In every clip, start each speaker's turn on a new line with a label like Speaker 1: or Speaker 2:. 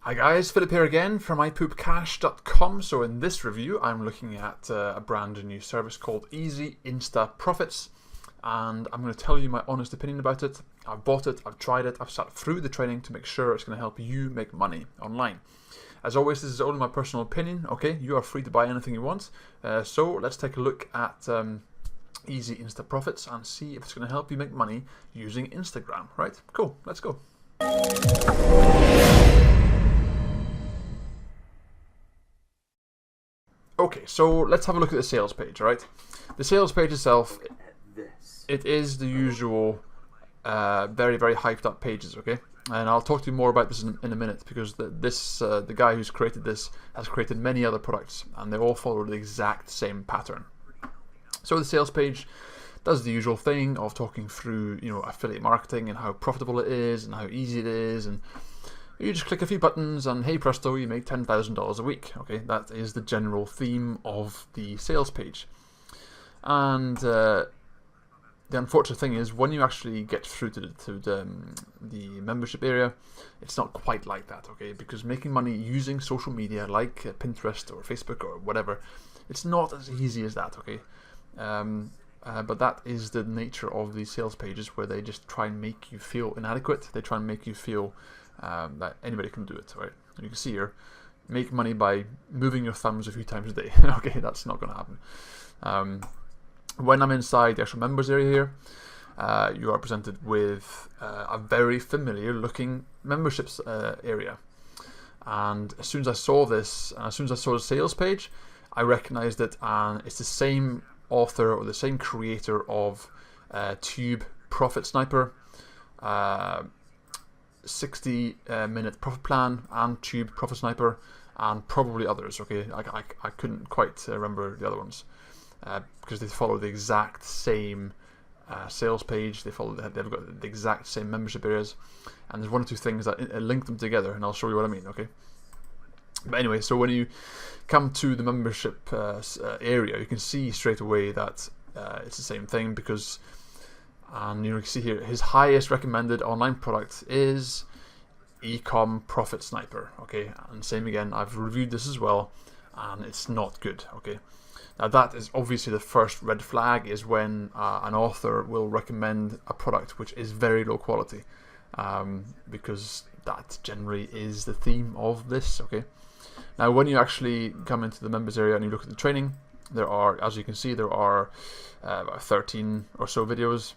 Speaker 1: Hi guys, Philip here again from ipoopcash.com. So in this review I'm looking at a brand new service called Easy Insta Profits, and I'm going to tell you my honest opinion about it. I've bought it, I've tried it, I've sat through the training to make sure it's going to help you make money online. As always, this is only my personal opinion, okay? You are free to buy anything you want. So let's take a look at Easy Insta Profits and see if it's going to help you make money using Instagram, right? Cool, let's go. Okay, so let's have a look at the sales page, right? The sales page itself, it is the usual very, very hyped up pages, okay? And I'll talk to you more about this in a minute, because the guy who's created this has created many other products, and they all follow the exact same pattern. So the sales page does the usual thing of talking through, affiliate marketing and how profitable it is and how easy it is, and you just click a few buttons and hey presto, you make $10,000 a week. Okay, that is the general theme of the sales page. And the unfortunate thing is, when you actually get through to the membership area, it's not quite like that, okay? Because making money using social media like Pinterest or Facebook or whatever, it's not as easy as that, okay? But that is the nature of these sales pages, where they just try and make you feel inadequate. They try and make you feel that anybody can do it, right? And you can see here, make money by moving your thumbs a few times a day. Okay, that's not going to happen. When I'm inside the actual members area here, you are presented with a very familiar looking memberships area. And as soon as I saw this, and as soon as I saw the sales page, I recognized it, and it's the same author or the same creator of Tube Profit Sniper, 60-minute profit plan, and Tube Profit Sniper, and probably others. Okay, I couldn't quite remember the other ones because they follow the exact same sales page. They've got the exact same membership areas, and there's one or two things that link them together, and I'll show you what I mean. Okay. But anyway, so when you come to the membership area, you can see straight away that it's the same thing, because, and you can see here, his highest recommended online product is Ecom Profit Sniper. Okay, and same again, I've reviewed this as well, and it's not good. Okay, now that is obviously the first red flag, is when an author will recommend a product which is very low quality, because that generally is the theme of this. Okay. Now, when you actually come into the members area and you look at the training, there are, as you can see, there are about 13 or so videos.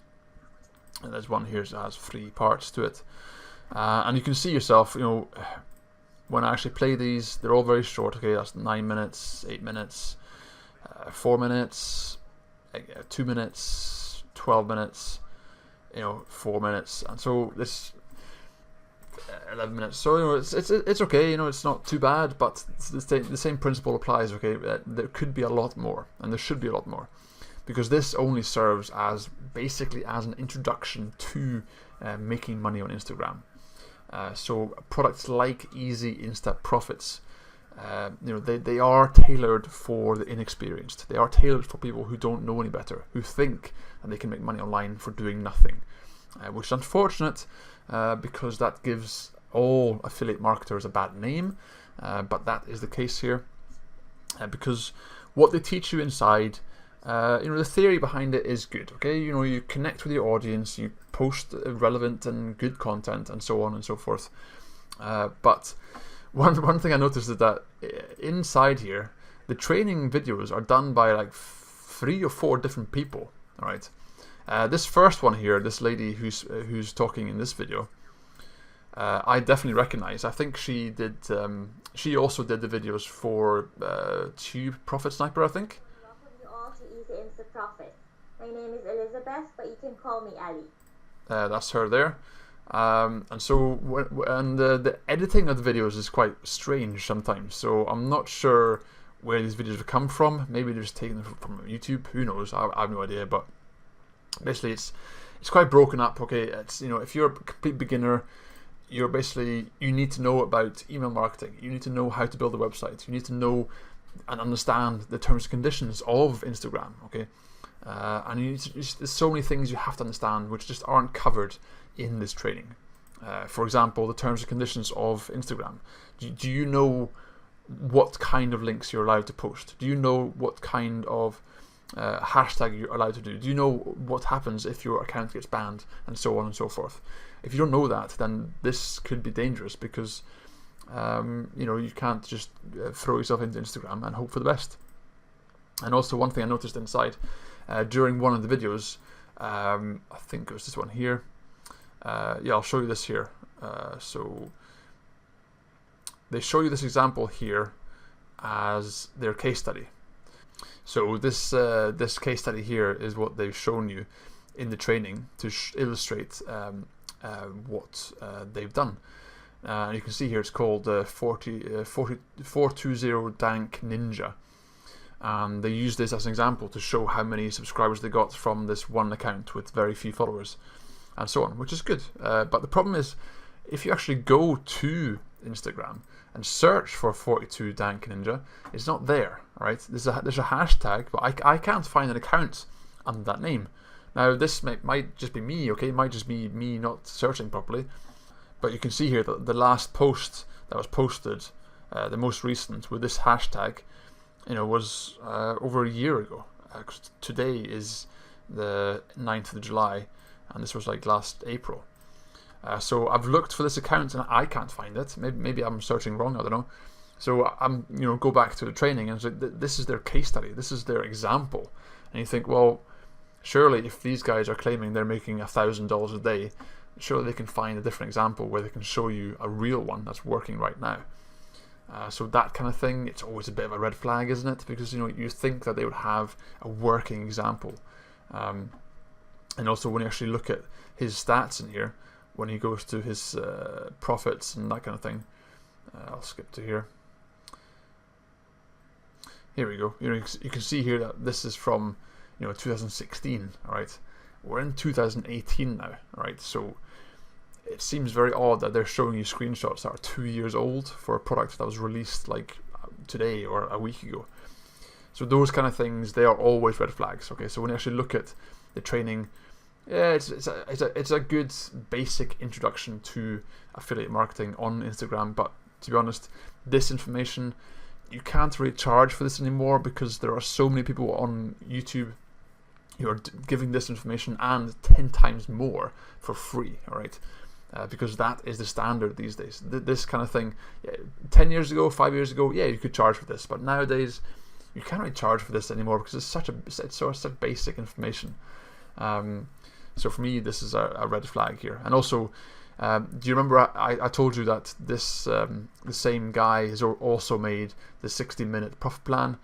Speaker 1: And there's one here that has 3 parts to it. And you can see yourself, when I actually play these, they're all very short. Okay, that's 9 minutes, 8 minutes, 4 minutes, 2 minutes, 12 minutes, 4 minutes. And so this 11 minutes, so it's okay, it's not too bad, but the same principle applies. Okay, there could be a lot more, and there should be a lot more, because this only serves as basically as an introduction to making money on Instagram. So products like Easy Insta Profits, they are tailored for the inexperienced. They are tailored for people who don't know any better, who think that they can make money online for doing nothing, which is unfortunate. Because that gives all affiliate marketers a bad name, but that is the case here, because what they teach you inside, the theory behind it is good. Okay, you connect with your audience, you post relevant and good content, and so on and so forth. But one thing I noticed is that inside here, the training videos are done by like 3 or 4 different people. All right. This first one here, this lady who's talking in this video, I definitely recognize. I think she did. She also did the videos for Tube Profit Sniper, I think.
Speaker 2: Welcome you all to Easy Insta Profits. My name is Elizabeth, but you can call me Ali.
Speaker 1: That's her there. And so, the editing of the videos is quite strange sometimes. So I'm not sure where these videos have come from. Maybe they're just taken from YouTube. Who knows? I have no idea, but basically it's quite broken up. Okay, it's if you're a complete beginner, you need to know about email marketing, you need to know how to build a website, you need to know and understand the terms and conditions of Instagram. Okay, and there's so many things you have to understand which just aren't covered in this training. For example, the terms and conditions of Instagram. Do you know what kind of links you're allowed to post? Do you know what kind of hashtag you're allowed to do? Do you know what happens if your account gets banned, and so on and so forth? If you don't know that, then this could be dangerous, because you can't just throw yourself into Instagram and hope for the best. And also, one thing I noticed inside during one of the videos, I think it was this one here. I'll show you this here. So they show you this example here as their case study. So this case study here is what they've shown you in the training to illustrate what they've done. You can see here it's called 420 Dank Ninja. And they use this as an example to show how many subscribers they got from this one account with very few followers, and so on, which is good. But the problem is, if you actually go to Instagram and search for 42 Dank Ninja, it's not there, right? There's a hashtag, but I can't find an account under that name. Now, this might just be me, okay? It might just be me not searching properly. But you can see here that the last post that was posted, the most recent with this hashtag, was over a year ago. Today is the 9th of July, and this was like last April. So I've looked for this account and I can't find it. Maybe I'm searching wrong, I don't know. So I'm go back to the training, and this is their case study, this is their example. And you think, well, surely if these guys are claiming they're making $1,000 a day, surely they can find a different example where they can show you a real one that's working right now. So that kind of thing, it's always a bit of a red flag, isn't it? Because you think that they would have a working example. And also, when you actually look at his stats in here, when he goes to his profits and that kind of thing, I'll skip to here. Here we go. You can see here that this is from 2016. All right, we're in 2018 now. All right, so it seems very odd that they're showing you screenshots that are 2 years old for a product that was released like today or a week ago. So those kind of things, they are always red flags. Okay, so when you actually look at the training, yeah, it's a good basic introduction to affiliate marketing on Instagram. But to be honest, this information, you can't really charge for this anymore, because there are so many people on YouTube who are giving this information and 10 times more for free. All right. Because that is the standard these days. This kind of thing, 10 years ago, 5 years ago, yeah, you could charge for this, but nowadays you can't really charge for this anymore, because it's such basic information. So for me, this is a red flag here. And also, do you remember I told you that this the same guy has also made the 60-minute profit plan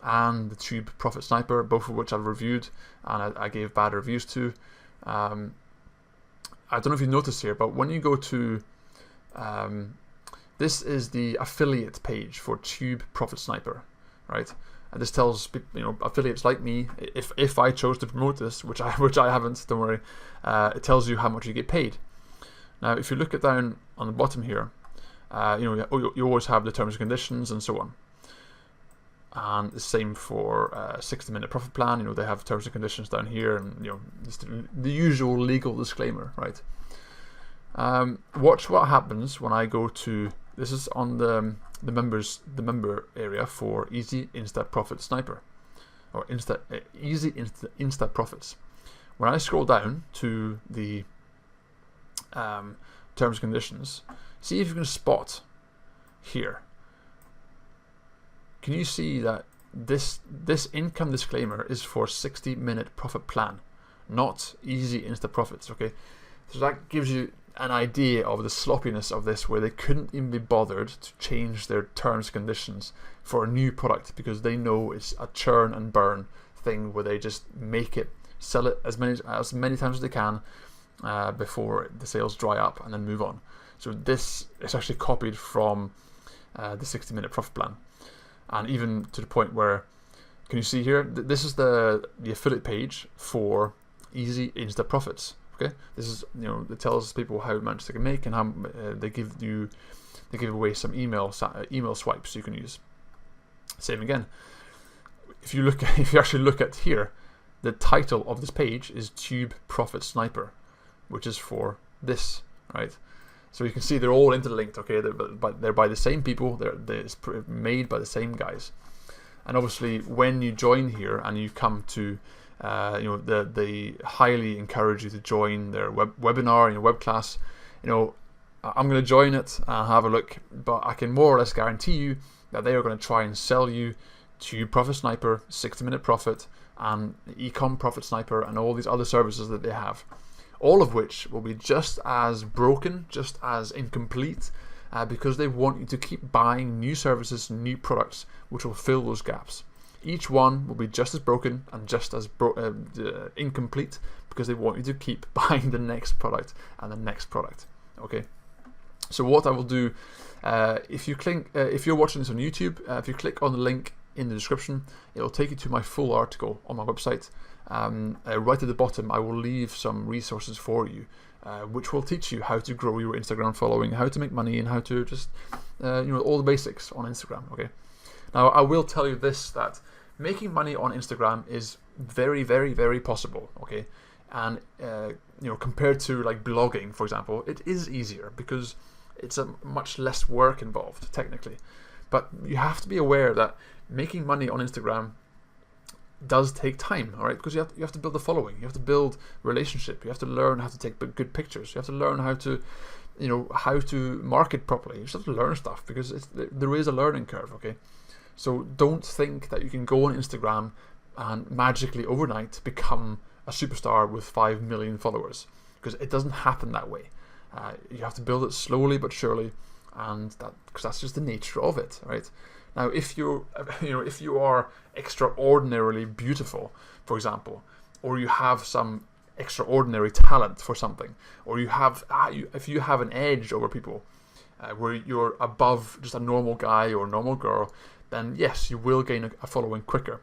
Speaker 1: and the Tube Profit Sniper, both of which I've reviewed and I gave bad reviews to. I don't know if you noticed here, but when you go to this is the affiliate page for Tube Profit Sniper, right? And this tells affiliates like me, if I chose to promote this, which I haven't, don't worry, it tells you how much you get paid. Now, if you look at down on the bottom here, you always have the terms and conditions and so on. And the same for 60-minute profit plan. They have terms and conditions down here, and just the usual legal disclaimer, right? Watch what happens when I go to, this is on the member area for Easy Insta Profit Sniper, or Easy Insta Profits. When I scroll down to the terms and conditions, see if you can spot here. Can you see that this income disclaimer is for 60-minute profit plan, not Easy Insta Profits? Okay, so that gives you an idea of the sloppiness of this, where they couldn't even be bothered to change their terms and conditions for a new product, because they know it's a churn and burn thing where they just make it, sell it as many times as they can before the sales dry up, and then move on. So this is actually copied from the 60-minute profit plan. And even to the point where, can you see here? This is the affiliate page for Easy Insta Profits. Okay, this is it tells people how much they can make, and how they give away some email swipes you can use. Same again. If you actually look at here, the title of this page is Tube Profit Sniper, which is for this, right? So you can see they're all interlinked, okay? They're by the same people. It's made by the same guys. And obviously, when you join here and you come to, they highly encourage you to join their webinar, web class. I'm going to join it and have a look, but I can more or less guarantee you that they are going to try and sell you to Profit Sniper, 60-minute Profit, and Ecom Profit Sniper, and all these other services that they have. All of which will be just as broken, just as incomplete, because they want you to keep buying new services, new products, which will fill those gaps. Each one will be just as broken and just as incomplete, because they want you to keep buying the next product and the next product. Okay. So what I will do, if you're watching this on YouTube, if you click on the link in the description, it will take you to my full article on my website. Right at the bottom, I will leave some resources for you, which will teach you how to grow your Instagram following, how to make money, and how to just, all the basics on Instagram. Okay. Now, I will tell you this, that making money on Instagram is very, very, very possible. Okay, and compared to like blogging, for example, it is easier because it's a much less work involved technically. But you have to be aware that making money on Instagram does take time, all right? Because you have to build a following, you have to build relationship, you have to learn how to take good pictures, you have to learn how to, how to market properly. You just have to learn stuff because there is a learning curve, okay? So don't think that you can go on Instagram and magically overnight become a superstar with 5 million followers, because it doesn't happen that way. You have to build it slowly but surely, and because that's just the nature of it, right? Now, if you are extraordinarily beautiful, for example, or you have some extraordinary talent for something, or if you have an edge over people, where you're above just a normal guy or normal girl, then yes, you will gain a following quicker.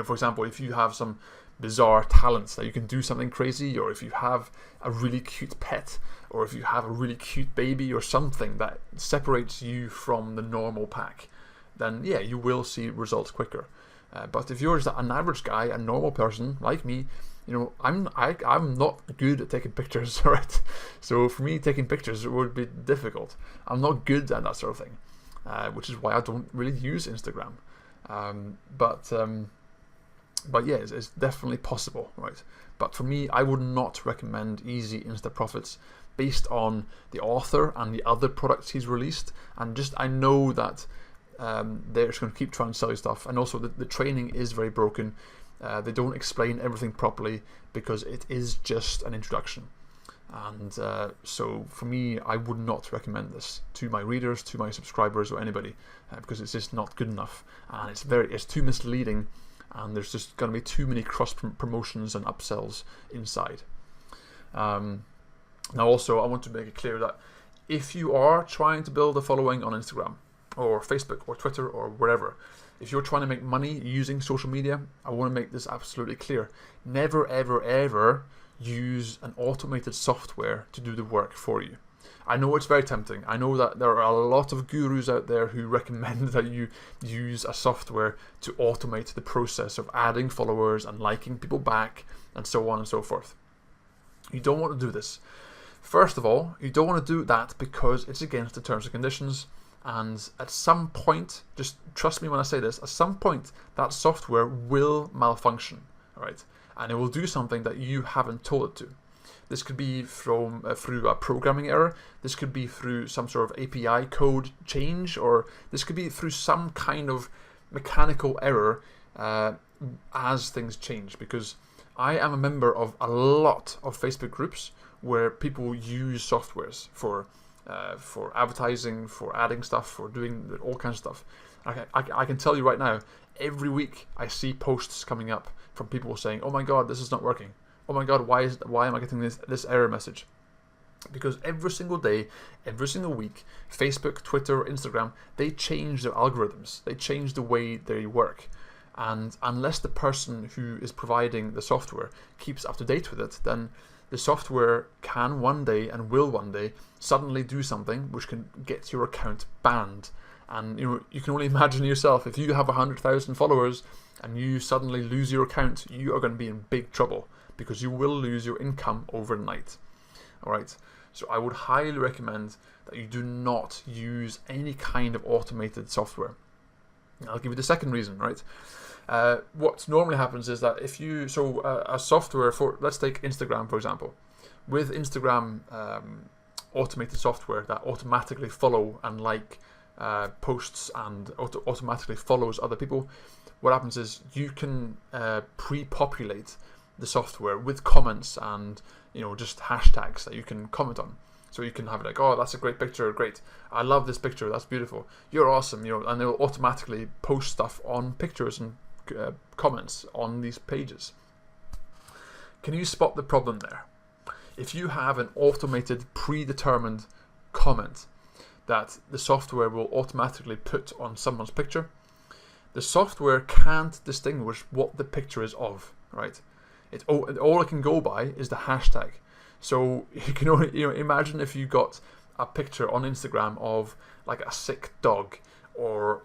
Speaker 1: For example, if you have some bizarre talents that you can do something crazy, or if you have a really cute pet, or if you have a really cute baby, or something that separates you from the normal pack, then yeah, you will see results quicker. But if you're just an average guy, a normal person like me, I'm not good at taking pictures, right? So for me, taking pictures would be difficult. I'm not good at that sort of thing, which is why I don't really use Instagram. But yeah, it's definitely possible, right? But for me, I would not recommend easy Insta Profits based on the author and the other products he's released, and just I know that they're just going to keep trying to sell you stuff, and also the training is very broken. They don't explain everything properly because it is just an introduction, and so for me, I would not recommend this to my readers, to my subscribers, or anybody, because it's just not good enough, and it's too misleading. And there's just going to be too many cross promotions and upsells inside. Now also, I want to make it clear that if you are trying to build a following on Instagram or Facebook or Twitter or wherever, if you're trying to make money using social media, I want to make this absolutely clear. Never, ever, ever use an automated software to do the work for you. I know it's very tempting. I know that there are a lot of gurus out there who recommend that you use a software to automate the process of adding followers and liking people back and so on and so forth. You don't want to do this. First of all, you don't want to do that because it's against the terms and conditions, and at some point, just trust me when I say this, at some point that software will malfunction, all right? And it will do something that you haven't told it to. This could be through a programming error. This could be through some sort of API code change, or this could be through some kind of mechanical error as things change. Because I am a member of a lot of Facebook groups where people use softwares for advertising, for adding stuff, for doing all kinds of stuff. I can tell you right now, every week I see posts coming up from people saying, "Oh my God, this is not working. Oh my God, why am I getting this error message?" Because every single day, every single week, Facebook, Twitter, Instagram, they change their algorithms. They change the way they work. And unless the person who is providing the software keeps up to date with it, then the software can one day and will one day suddenly do something which can get your account banned. And you can only imagine yourself, if you have 100,000 followers and you suddenly lose your account, you are going to be in big trouble, because you will lose your income overnight. All right. So I would highly recommend that you do not use any kind of automated software. I'll give you the second reason, right? What normally happens is that if you, a software for, let's take Instagram for example. With Instagram automated software that automatically follow and like posts and automatically follows other people, what happens is you can pre-populate the software with comments and just hashtags that you can comment on. So you can have it like, oh, that's a great picture, great. I love this picture, that's beautiful. You're awesome, and they'll automatically post stuff on pictures and comments on these pages. Can you spot the problem there? If you have an automated, predetermined comment that the software will automatically put on someone's picture, the software can't distinguish what the picture is of, right? All it can go by is the hashtag. So you can only, imagine if you got a picture on Instagram of like a sick dog, or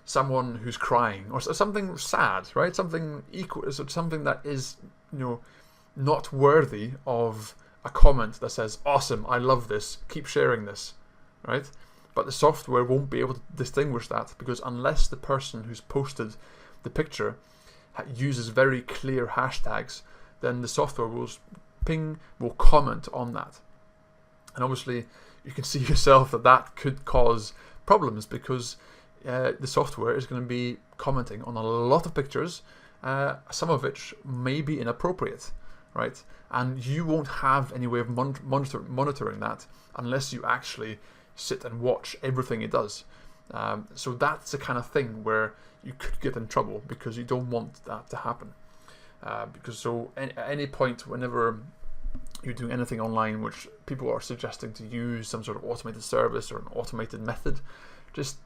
Speaker 1: someone who's crying, or something sad, right? Something something that is not worthy of a comment that says, awesome, I love this, keep sharing this, right? But the software won't be able to distinguish that, because unless the person who's posted the picture uses very clear hashtags, then the software will comment on that. And obviously you can see yourself that could cause problems, because the software is going to be commenting on a lot of pictures, some of which may be inappropriate, right? And you won't have any way of monitoring that unless you actually sit and watch everything it does. So that's the kind of thing where you could get in trouble, because you don't want that to happen. Because at any point, whenever you're doing anything online which people are suggesting to use some sort of automated service or an automated method, just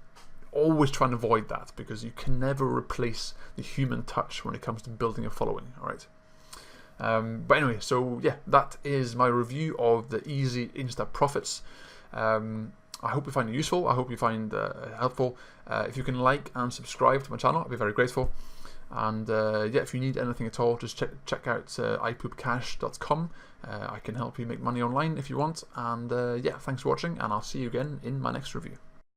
Speaker 1: always try and avoid that, because you can never replace the human touch when it comes to building a following. All right. But anyway, so yeah, that is my review of the Easy Insta Profits. I hope you find it useful. I hope you find it helpful. If you can like and subscribe to my channel, I'd be very grateful. And yeah, if you need anything at all, just check out ipoopcash.com. I can help you make money online if you want. And yeah, thanks for watching, and I'll see you again in my next review.